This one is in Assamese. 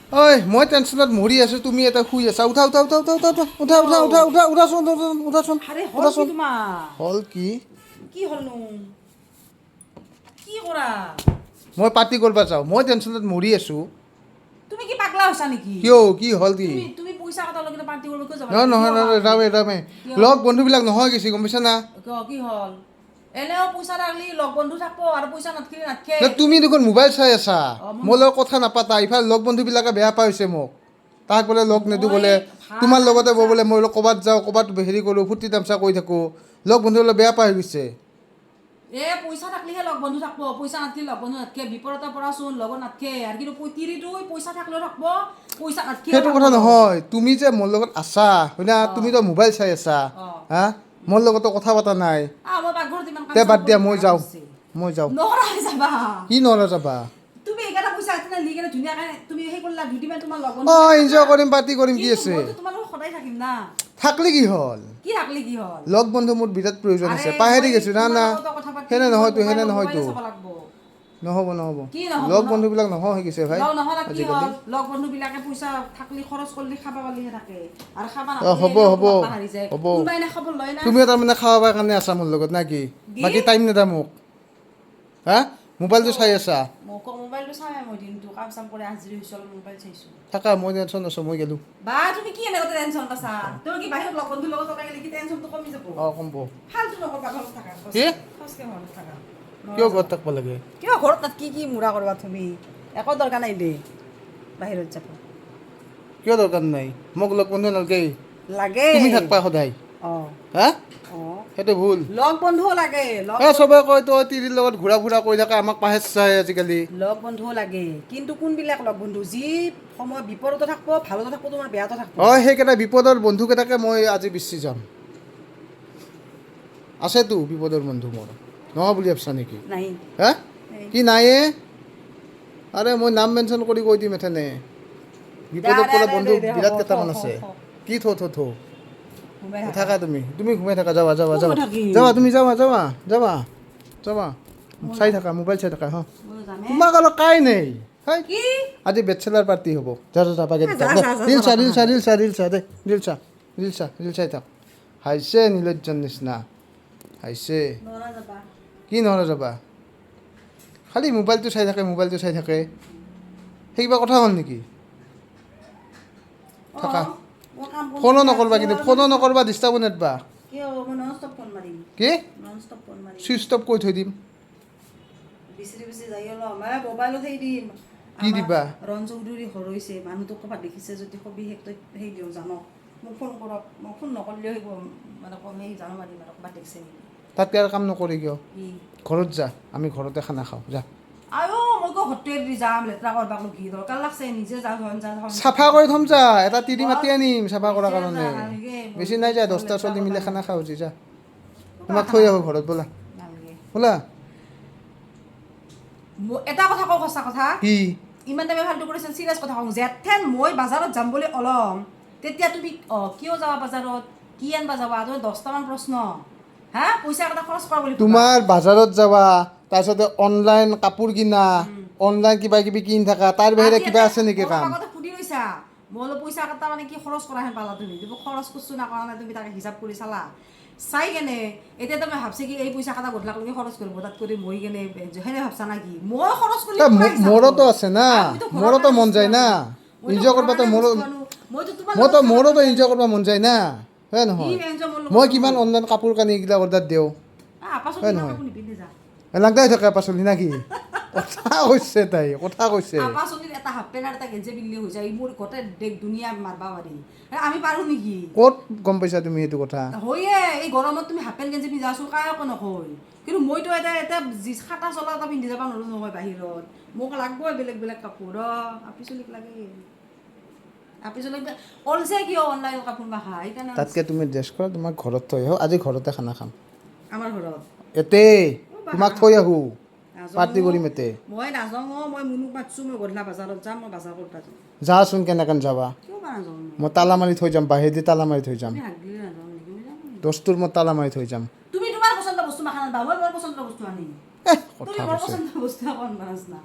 ঐ মই টেনশ্যনত মৰি আছোঁ তুমি এটা শুই আছা উঠা উঠা উঠা উঠা উঠা উঠা উঠা উঠা উঠা উঠাচোন উঠাচোন আরে হল কি উঠাচোন তোমার হ'ল কি কি হলনো কি কৰা মই পাৰ্টি কৰিব যাওঁ মই টেনশ্যনত মৰি আছোঁ তুমি কি পাগলা হৈছা নেকি কিয় কি হ'ল কি তুমি তুমি পইচা কটা লগতে পাৰ্টি কৰিব কিয় যাবা নহয় নহয় নহয় ৰামে ৰামে লগ বন্ধুবিলাক নহয় গৈছে গম পাইছা না কি হল এনেও পইচা থাকলি লগ বন্ধু থাকবো আৰু পইচা নাথকিলি নাথকে তুমি দেখোন মোবাইল চাই আছা মই- মোৰ লগত কথা নাপাতা ইফালে লগ বন্ধুবিলাকে বেয়া পাইছে মোক তাক বোলে লগ নিদিওঁ বোলে ভাল তোমাৰ লগতে আছা। বোলে মই ক'ৰবাত যাওঁ ক'ৰবাত হেৰি কৰোঁ ফূৰ্তি তামচা কৰি থাকোঁ লগ বন্ধুবিলাক বেয়া পাই গৈছে পইচা থাকলিহে লগ বন্ধু থাকবো পইচা নাথকিলি লগ বন্ধু নাথকে বিপদতে পৰাচোন লগত নাথকে আৰু কিন্তু তিৰিটো পইচা থাকলেও থাকবো পইচা নাথকে সেইটো কথা নহয় তুমি যে মোৰ লগত আছা হয় না তুমিতো মোবাইল চাই আছা হা মোৰ লগতো কথা পতা নাই মই পাকঘৰত ইমান তে বাদ দিয়া মই যাওঁ নহৰা হৈ যাবা কি নহ'লে যাবা তুমি এইকেইটা পইচা এনে লি কেনে ধুনীয়াকে তুমি সেই কৰিলা দুদিনমান তোমাৰ লগ বন্ধু অঁ এনজয় কৰিম পাৰ্টি কৰিম কি কিন্তু আছে মইতো তোমাৰ লগত সদায় থাকিম না থাকলি কি হ'ল কি থাকলি কি হ'ল লগ বন্ধু মোৰ বিৰাট প্ৰয়োজন আছে আৰে পাহৰি মই গৈছোঁ না তোমাৰ না লগতো কথা পাতি সেনে নহয়তো সেনে মোবাইলত নহয়তো চাব লাগব। নহ'ব নহ'ব কি নহ'ব লগ ন? বন্ধুবিলাক নোহোৱা হৈ গৈছে ভাই লগ নহ'লে কি আজিকালি হ'ল লগ বন্ধু বিলাকে পইচা থাকলি খৰচ কৰিলে খাবা পালিহে থাকে আৰু খাবা অঁ নাপালে হ'ব এনেও হ'ব তোমাক পাহৰি যায় হ'ব কোনোবাই এনে খবৰ লয় না তুমিও তাৰমানে খাবৰ কাৰণে আছা মোৰ লগত না কি কি? বাকী টাইম নেদা মোক হা মোবাইলটো চাই আছা মোক মোবাইলটো চাই মই দিনটো কাম চাম কৰি আজৰি হৈছোঁ অলপ মোবাইল চাইছোঁ থাকা মই টেনশ্যন আছোঁ মই গ'লোঁ বা তুমি কি এনেকুৱা টেনশ্যন পাছা তুমি কি বাহিৰত লগ বন্ধুৰ লগত ওলাই গ'লে কি টেনশ্যনটো কমি যাব অঁ কম বৌ ফালতু নকৰবা ঘৰত থাকা কি? খচকে ঘৰত থাকা কিয় ঘৰত থাকিব লাগে কিয় ঘৰত তাত কি মুৰা কৰবা তুমি একো দৰকাৰ নাই দে বাহিৰত যাব কিয় দৰকাৰ নাই মোক লগ বন্ধু নালাগে লাগে তুমি থাকবা সদায় অঁ হা অঁ সেইটো ভুল লগ বন্ধুও লাগে চবে কয় তই তিৰিৰ লগত ঘূৰা ফুৰা কৰি থাকে আমাক পাহেচ চাই আজিকালি লগ বন্ধুও লাগে কিন্তু কোনবিলাক লগ বন্ধু যি সময় বিপদতো থাকব ভালতো থাকব তোমাৰ বেয়াতো থাকব অঁ সেইকেইটা বিপদৰ বন্ধুকেইটাকে মই আজি বিচি যাম আছেতো বিপদৰ বন্ধু মোৰ নহয় বুলি ভাবছা নেকি নাই হা নাই। কি নাইয়ে আৰে মই নাম মেনশ্যন কৰি কৈ দিম এথেনে বিপদত পৰা বন্ধু বিৰাট কেইটামান আছে কি থ থ থ থাকা তুমি তুমি ঘুমাই থাকা যাবা যাবা যাবা যাবা তুমি যাবা যাবা যাবা যাবা চাই থাকা মোবাইল চাই থাকা হা তোমাক অলপ কাই নাই হয় কি আজি বেচেলাৰ পাৰ্টি হ'ব যা যা যাবা ৰিলচা ৰিলচা ৰিলচা ৰিলচা দে ৰিলচা ৰিলচা ৰিল চাই থাক হাইছে নীলজ্জৰ নিচিনা হাইছে নৰা যাবা কি নহ'লে যাবা খালি মোবাইলটো চাই থাকে মোবাইলটো চাই থাকে সেই কিবা কথা হ'ল নেকি থাকা ফোনো নকৰবা কিন্তু ফোনো নকৰবা ডিষ্টাৰ্বো নেদবা কিয় মই নন ষ্টপ ফোন মাৰিম কি নন ষ্টপ ফোন মাৰিম চুইচ অফ কৰি থৈ দিম বিচৰি বিচৰি যাই অলপ মই মোবাইলত সেই দিম কি দিবা? ৰণ চৌধুৰী হৰৈছে মানুহটোক ক'ৰবাত দেখিছে যদি কবি সেই দিওঁ জানক মোক ফোন কৰক মোক ফোন নকৰিলেও সেই মানে কম সেই জানো মাৰিম আৰু ক'ৰবাত দেখিছে নেকি তাতকৈ আৰু কাম নকৰি কিয় কি ঘৰত যা আমি ঘৰতে খানা খাওঁ যা আয়ো মই কো হোটেল দি যাম লেতেৰা কৰবা কোনো কি দৰকাৰ লাগছে নিজে যা চাফা কৰি থ'ম যা এটা তিৰি মাতি আনিম চাফা কৰাৰ কাৰণে বেছি নাই যা 10টা চলি মিলি খানা খাওঁ যি যা তোমাক থৈ আহোঁ ঘৰত ব'লা নালাগে ব'লা এটা কথা কওঁ সঁচা কথা কি ইমান টাইমে ফাল্টু কৰিছে চিৰিয়াছ কথা কওঁ যেথেন মই বাজাৰত যাম বুলি ওলম তেতিয়া তুমি কিয় যাবা বাজাৰত কি আনবা যাবা তুমি 10টামান প্ৰশ্ন হা পইচা এটা খৰচ কৰা বুলি তোমাৰ বাজাৰত যাবা তাৰপিছতে অনলাইন কাপোৰ কিনা অনলাইন কিবা কিবি কিনি থাকা তাৰ বাহিৰে কিবা আছে নেকি কাম আগতে সুধি লৈছা মই বোলো পইচা এটা মানে কি খৰচ কৰা হেন পালা তুমি খৰচ কৰছো না কৰা নাই তুমি তাকে হিচাপ কৰি চালা চাই কেনে এতিয়া তুমি ভাবছে কি এই পইচা এটা গধলাকলৈকে খৰচ কৰিব তাত কৰি মই কেনে সেনে ভাবছা না কি মই খৰচ কৰিলে মোৰতো আছে না মোৰতো মন যায় না এনজয় কৰিবতো মোৰতো এনজয় কৰিব মন যায় না হয় নহয় মই কিমান অনলাইন কাপোৰ কানি এইগিলা অৰ্ডাৰ দিওঁ হয় নহয় লাগদাই থাকে পাচলি না কি কথা কৈছে তাই কথা কৈছে এটা হাফ পেণ্ট আৰু এটা গেঞ্জি পিন্ধিলে হৈ যায় মোৰ গোটেই দেশ দুনিয়া মাৰবা পাৰি আমি পাৰো নেকি ক'ত গম পাইছা তুমি সেইটো কথা হয়ে এই গৰমত তুমি হাফ পেণ্ট গেঞ্জি পিন্ধি আছো কাই একো নকয় কিন্তু মইতো এটা যি খাটা চলা এটা পিন্ধি যাব নোৱাৰো নহয় বাহিৰত মোক লাগবই বেলেগ বেলেগ কাপোৰ আপি চলিক লাগে আপি চলিক অলছে কিয় অনলাইন কাপোৰ মাখা সেইকাৰণে তাতকৈ তুমি ড্ৰেছ কৰা তোমাক ঘৰত থৈ আহোঁ আজি ঘৰতে খানা খাম আমাৰ ঘৰত এতে তোমাক থৈ আহোঁ পাৰ্টি কৰিম এতে মই নাযাওঁ মই মুনুক মাতছোঁ মই গধূলা বাজাৰত যাম মই বাজাৰ কৰিব যাম যাচোন কেনেকৈ যাবা কিয় বা নাযাওঁ মই তালা মাৰি থৈ যাম বাহিৰেদি তালা মাৰি থৈ যাম তুমি হাগিলে নাযাওঁ নেকি মই যাম নেকি? দস্তুৰ মই তালা মাৰি থৈ যাম তুমি তোমাৰ পচন্দৰ বস্তু মাখা নাপাওঁ মই মোৰ পচন্দৰ বস্তু আনিম কথা তুমি মোৰ কৈছে পচন্দৰ বস্তু অকণ বানাচ না